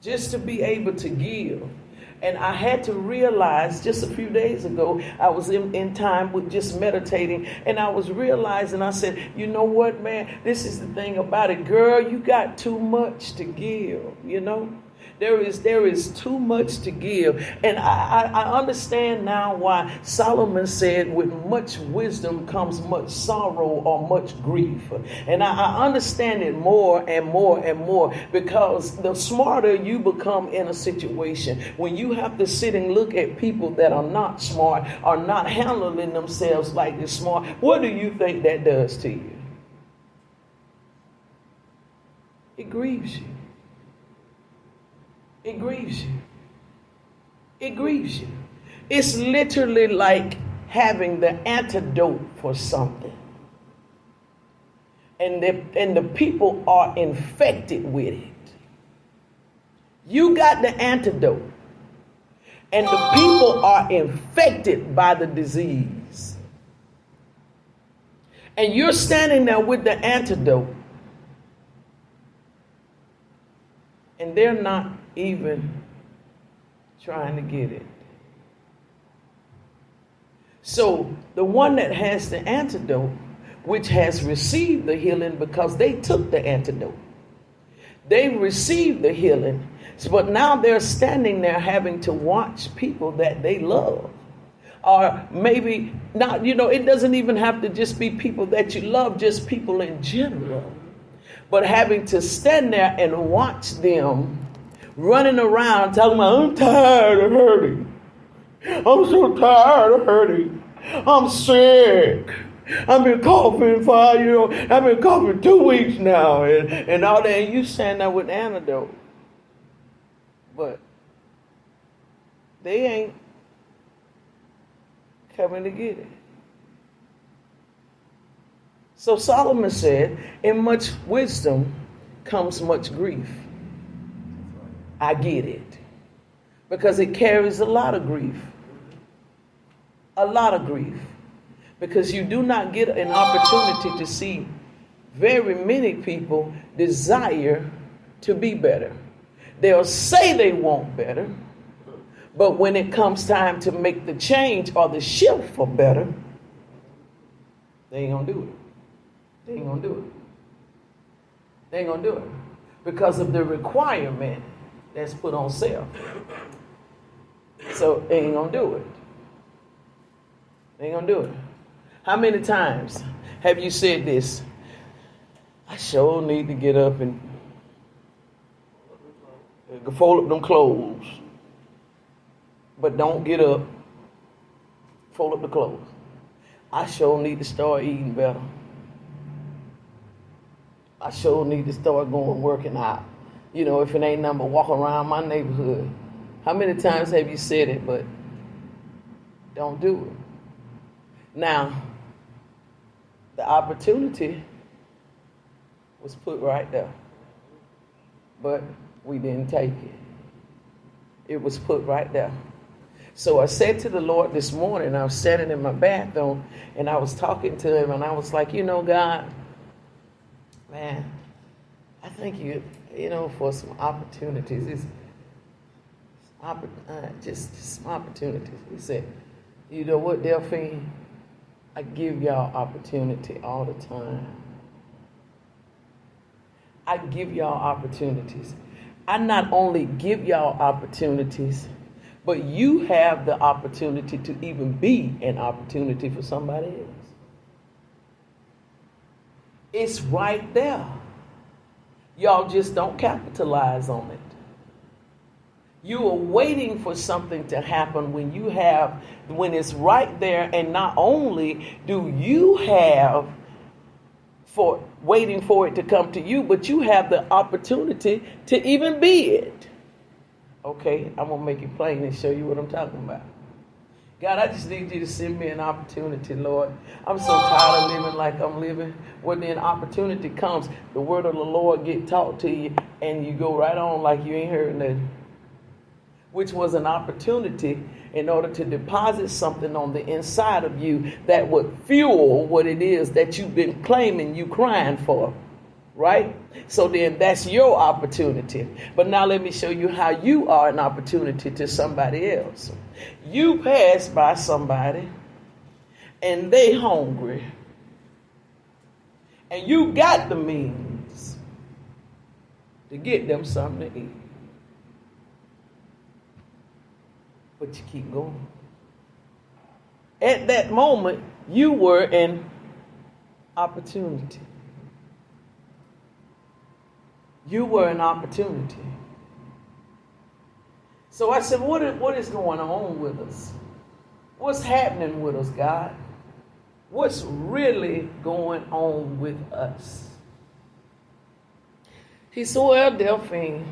just to be able to give. And I had to realize just a few days ago, I was in time with just meditating, and I was realizing, I said, you know what, man, this is the thing about it. Girl, you got too much to give, you know. There is too much to give. And I understand now why Solomon said with much wisdom comes much sorrow or much grief. And I understand it more and more and more, because the smarter you become in a situation, when you have to sit and look at people that are not smart, are not handling themselves like they're smart, what do you think that does to you? It grieves you. It grieves you. It grieves you. It's literally like having the antidote for something. And the people are infected with it. You got the antidote, and the people are infected by the disease. And you're standing there with the antidote, and they're not even trying to get it. So the one that has the antidote, which has received the healing because they took the antidote, they received the healing, but now they're standing there having to watch people that they love. Or maybe not, it doesn't even have to just be people that you love, just people in general. But having to stand there and watch them running around telling me, I'm tired of hurting. I'm so tired of hurting. I'm sick. I've been coughing I've been coughing 2 weeks now and all that. And you stand there with antidote. But they ain't coming to get it. So Solomon said, in much wisdom comes much grief. I get it. Because it carries a lot of grief. A lot of grief. Because you do not get an opportunity to see very many people desire to be better. They'll say they want better, but when it comes time to make the change or the shift for better, they ain't gonna do it. They ain't gonna do it. They ain't gonna do it because of the requirement that's put on self. So they ain't gonna do it. They ain't gonna do it. How many times have you said this? I sure need to get up and fold up them clothes. But don't get up, fold up the clothes. I sure need to start eating better. I sure need to start going working out. If it ain't nothing but walk around my neighborhood. How many times have you said it, but don't do it? Now, the opportunity was put right there, but we didn't take it. It was put right there. So I said to the Lord this morning, I was sitting in my bathroom, and I was talking to him, and I was like, God, man, I thank you, for some opportunities. Just some opportunities. He said, you know what, Delphine? I give y'all opportunity all the time. I give y'all opportunities. I not only give y'all opportunities, but you have the opportunity to even be an opportunity for somebody else. It's right there. Y'all just don't capitalize on it. You are waiting for something to happen when it's right there, and not only do you have for waiting for it to come to you, but you have the opportunity to even be it. Okay, I'm going to make it plain and show you what I'm talking about. God, I just need you to send me an opportunity, Lord. I'm so tired of living like I'm living. When an opportunity comes, the word of the Lord get taught to you, and you go right on like you ain't heard nothing. Which was an opportunity in order to deposit something on the inside of you that would fuel what it is that you've been claiming, you crying for. right? So then that's your opportunity. But now let me show you how you are an opportunity to somebody else. You pass by somebody and they hungry. And you got the means to get them something to eat. But you keep going. At that moment, you were an opportunity. You were an opportunity. So I said, what is going on with us? What's happening with us, God? What's really going on with us? He said, well, Delphine,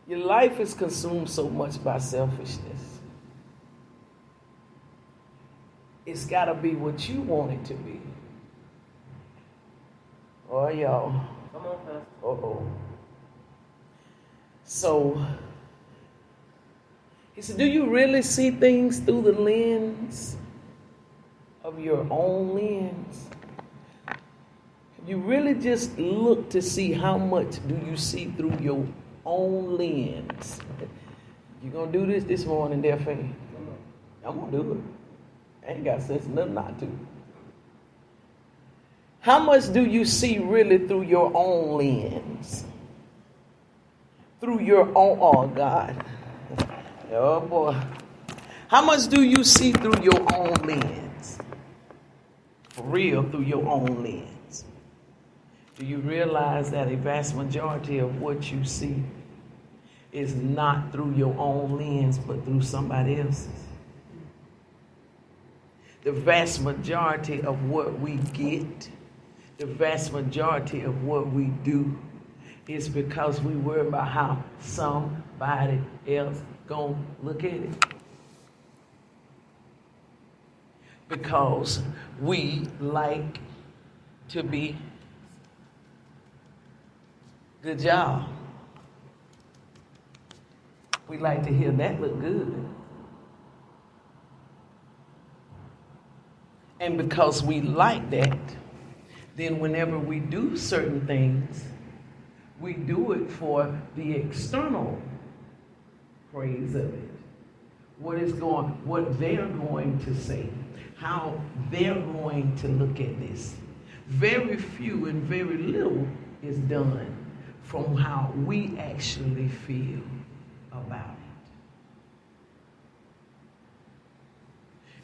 your life is consumed so much by selfishness. It's got to be what you want it to be. Oh, y'all. Come on, Pastor. Uh-oh. So, he said, do you really see things through the lens of your own lens? You really just look to see how much do you see through your own lens. You gonna do this morning, Delphine? I'm gonna do it. I ain't got sense enough not to. How much do you see really through your own lens? Through your own, oh God. Oh boy. How much do you see through your own lens? For real, through your own lens. Do you realize that a vast majority of what you see is not through your own lens, but through somebody else's? The vast majority of what we get, the vast majority of what we do is because we worry about how somebody else gonna look at it. Because we like to be good job. We like to hear that look good. And because we like that, then whenever we do certain things, we do it for the external praise of it. What they're going to say, how they're going to look at this. Very few and very little is done from how we actually feel about it.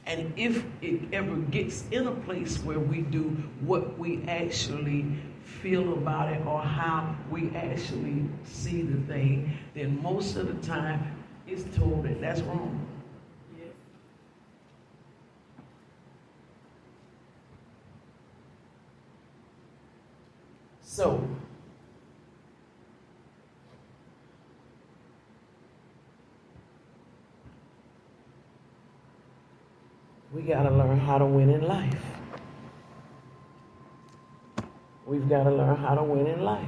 And if it ever gets in a place where we do what we actually feel about it or how we actually see the thing, then most of the time it's told that that's wrong. Yes. So, we got to learn how to win in life. We've got to learn how to win in life.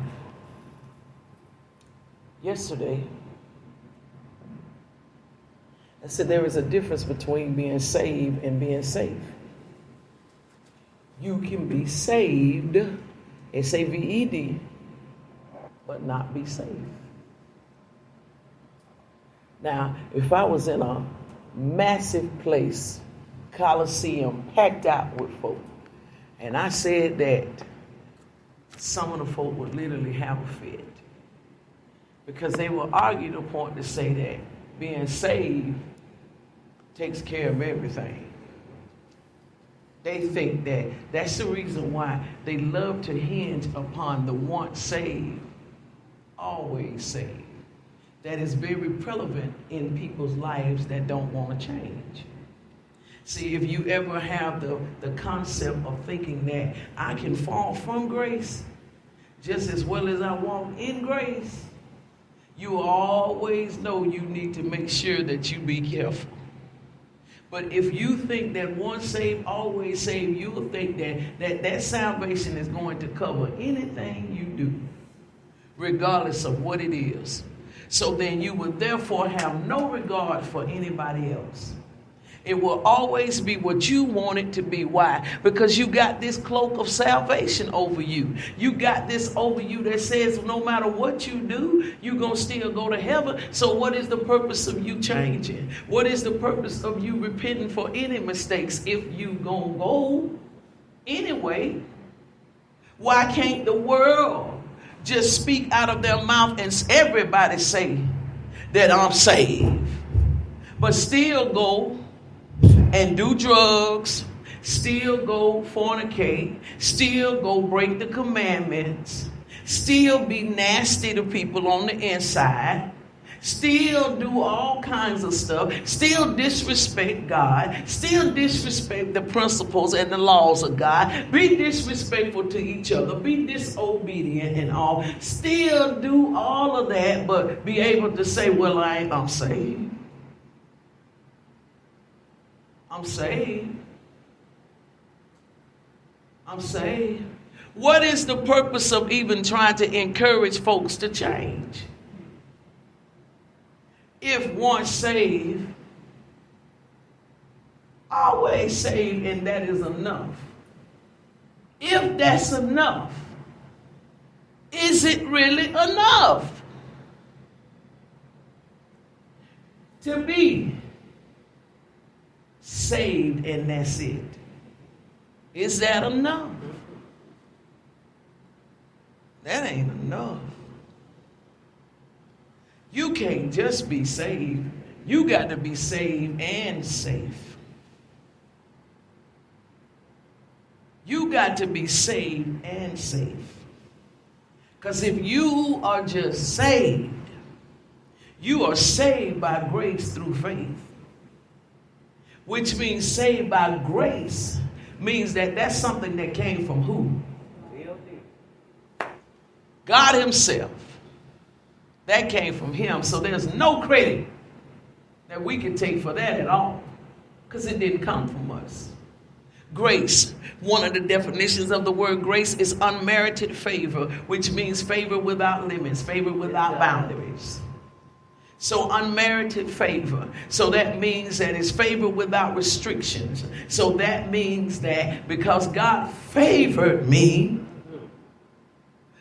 Yesterday, I said there is a difference between being saved and being safe. You can be saved, S-A-V-E-D, but not be safe. Now, if I was in a massive place, Coliseum, packed out with folk, and I said that some of the folk would literally have a fit because they will argue the point to say that being saved takes care of everything. They think that that's the reason why they love to hinge upon the once saved, always saved. That is very prevalent in people's lives that don't want to change. See, if you ever have the concept of thinking that I can fall from grace just as well as I walk in grace, you always know you need to make sure that you be careful. But if you think that once saved, always saved, you will think that salvation is going to cover anything you do, regardless of what it is. So then you would therefore have no regard for anybody else. It will always be what you want it to be. Why? Because you got this cloak of salvation over you. You got this over you that says no matter what you do, you're going to still go to heaven. So what is the purpose of you changing? What is the purpose of you repenting for any mistakes if you going to go anyway? Why can't the world just speak out of their mouth and everybody say that I'm saved, but still go and do drugs, still go fornicate, still go break the commandments, still be nasty to people on the inside, still do all kinds of stuff, still disrespect God, still disrespect the principles and the laws of God, be disrespectful to each other, be disobedient and all, still do all of that, but be able to say, well, I'm saved. I'm saved. I'm saved. What is the purpose of even trying to encourage folks to change? If once saved, always saved, and that is enough. If that's enough, is it really enough to be saved and that's it? Is that enough? That ain't enough. You can't just be saved. You got to be saved and safe. You got to be saved and safe. Because if you are just saved, you are saved by grace through faith. Which means saved by grace means that that's something that came from who? God himself. That came from him. So there's no credit that we can take for that at all. Because it didn't come from us. Grace. One of the definitions of the word grace is unmerited favor, which means favor without limits, favor without boundaries. So unmerited favor. So that means that it's favor without restrictions. So that means that because God favored me,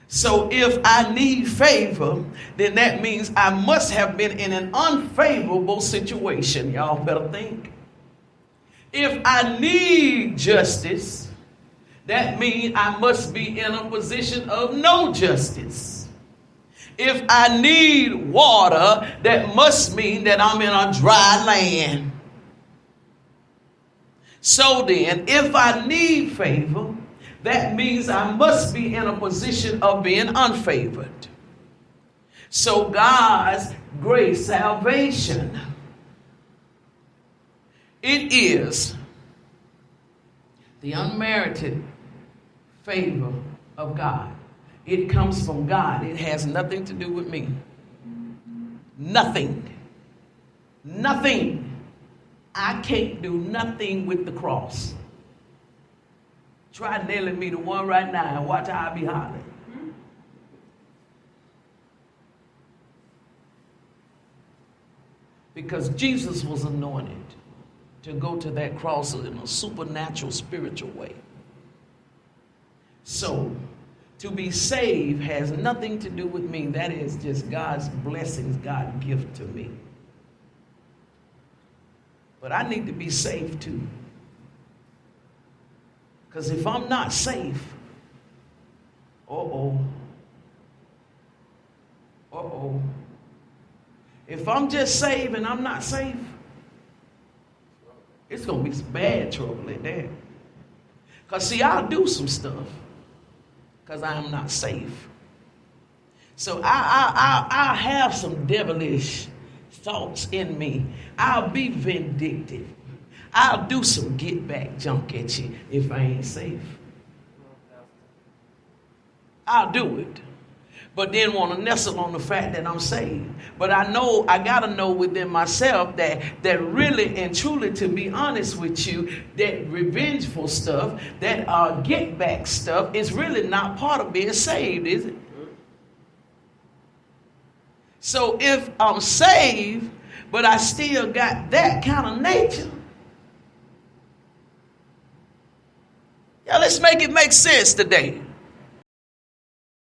so if I need favor, then that means I must have been in an unfavorable situation. Y'all better think. If I need justice, that means I must be in a position of no justice. If I need water, that must mean that I'm in a dry land. So then, if I need favor, that means I must be in a position of being unfavored. So God's grace, salvation, it is the unmerited favor of God. It comes from God. It has nothing to do with me. Nothing. Nothing. I can't do nothing with the cross. Try nailing me to one right now and watch how I be hollering. Because Jesus was anointed to go to that cross in a supernatural, spiritual way. So, to be saved has nothing to do with me. That is just God's blessings, God's gift to me. But I need to be saved too. Because if I'm not safe, if I'm just saved and I'm not safe, it's going to be some bad trouble in there. Because see, I'll do some stuff because I am not safe. So I have some devilish thoughts in me. I'll be vindictive. I'll do some get back junk at you if I ain't safe. I'll do it. But then want to nestle on the fact that I'm saved. But I know, I got to know within myself that really and truly, to be honest with you, that revengeful stuff, that get back stuff is really not part of being saved, is it? So if I'm saved, but I still got that kind of nature, Now let's make it make sense today.